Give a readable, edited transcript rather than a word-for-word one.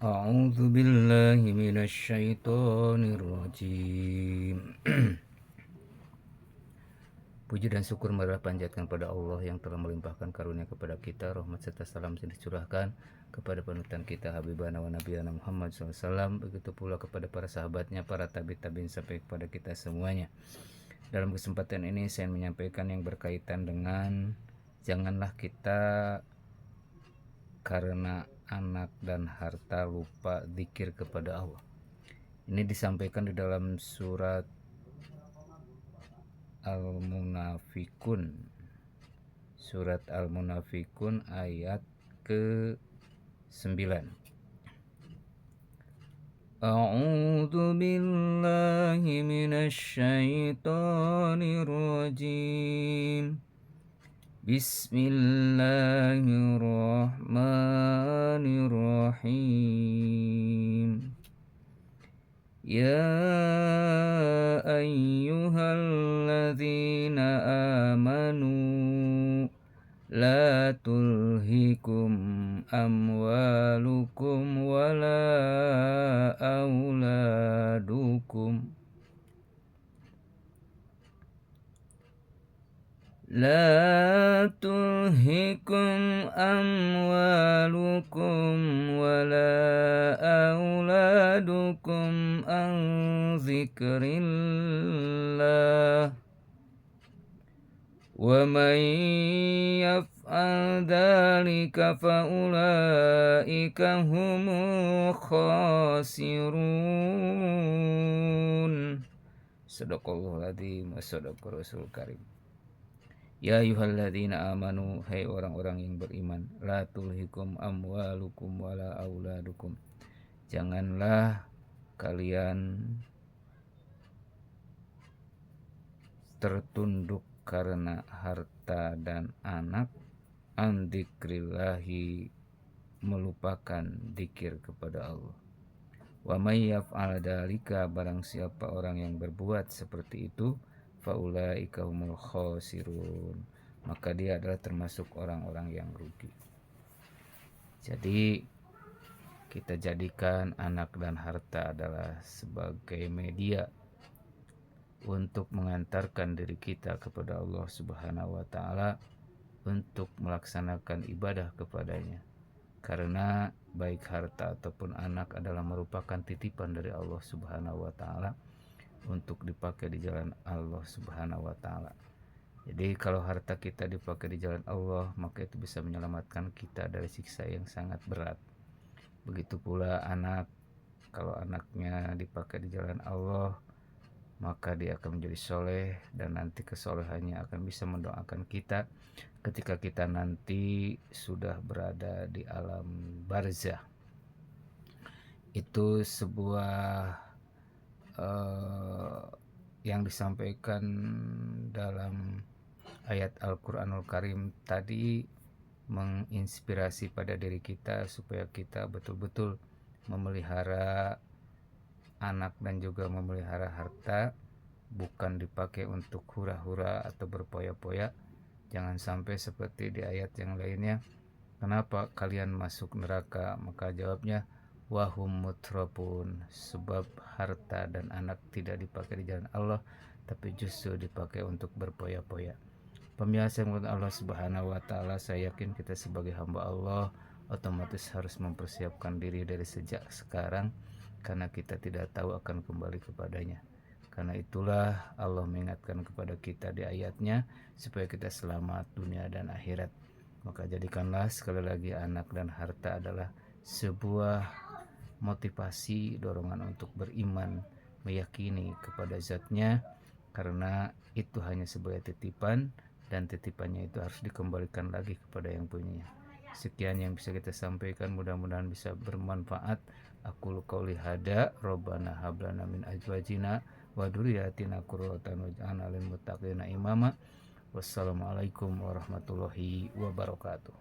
A'udzu billahi minasyaitonir rajim. Puji dan syukur marilah panjatkan pada Allah yang telah melimpahkan karunia kepada kita, rahmat serta salam yang dicurahkan kepada panutan kita Habibana wa Nabiyana Muhammad SAW, begitu pula kepada para sahabatnya, para tabi-tabiin sampai kepada kita semuanya. Dalam kesempatan ini saya menyampaikan yang berkaitan dengan janganlah kita karena anak dan harta lupa zikir kepada Allah. Ini disampaikan di dalam surat Al-Munafikun. Surat Al-Munafikun ayat ke-9. A'udzu billahi minasyaitonir rajim. Bismillahirrahmanirrahim. Ya ayyuhalladzina amanu la tulhikum amwalukum wala auladukum La tulhikum amwalukum wala auladukum an zikrillah wa man yaf'al dhalika fa ulaika humul khasirun. Sadaqallahul adzim wa sadaqa rasul karim. Ya ayyuhalladzina amanu, hai orang-orang yang beriman, la tulhikum amwalukum wala auladukum. Janganlah kalian tertunduk karena harta dan anak, an dzikrillahi, melupakan dzikir kepada Allah. Wa may yaf'al dzalika, barang siapa orang yang berbuat seperti itu, faulaika humul khasirun, maka dia adalah termasuk orang-orang yang rugi. Jadi kita jadikan anak dan harta adalah sebagai media untuk mengantarkan diri kita kepada Allah Subhanahu wa taala, untuk melaksanakan ibadah kepadanya. Karena baik harta ataupun anak adalah merupakan titipan dari Allah Subhanahu wa taala untuk dipakai di jalan Allah Subhanahu wa taala. Jadi kalau harta kita dipakai di jalan Allah, maka itu bisa menyelamatkan kita dari siksa yang sangat berat. Begitu pula anak, kalau anaknya dipakai di jalan Allah, maka dia akan menjadi soleh, dan nanti kesolehannya akan bisa mendoakan kita ketika kita nanti sudah berada di alam barzah. Itu sebuah yang disampaikan dalam ayat Al-Quranul Karim tadi menginspirasi pada diri kita supaya kita betul-betul memelihara anak dan juga memelihara harta, bukan dipakai untuk hura-hura atau berpoya-poya. Jangan sampai seperti di ayat yang lainnya, kenapa kalian masuk neraka? Maka jawabnya, wahum mutrapun, sebab harta dan anak tidak dipakai di jalan Allah, tapi justru dipakai untuk berpoya-poya. Pemirsa yang Allah Subhanahu wa taala, saya yakin kita sebagai hamba Allah otomatis harus mempersiapkan diri dari sejak sekarang, karena kita tidak tahu akan kembali kepadanya. Karena itulah Allah mengingatkan kepada kita di ayatnya supaya kita selamat dunia dan akhirat. Maka jadikanlah sekali lagi anak dan harta adalah sebuah motivasi, dorongan untuk beriman, meyakini kepada zatnya, karena itu hanya sebagai titipan, dan titipannya itu harus dikembalikan lagi kepada yang punyanya. Sekian yang bisa kita sampaikan, mudah-mudahan bisa bermanfaat. Aku qauli hada, Rabbana hablana min azwajina wa dzurriyyatina qurrata waj'alna lil muttaqina imama. Wassalamualaikum warahmatullahi wabarakatuh.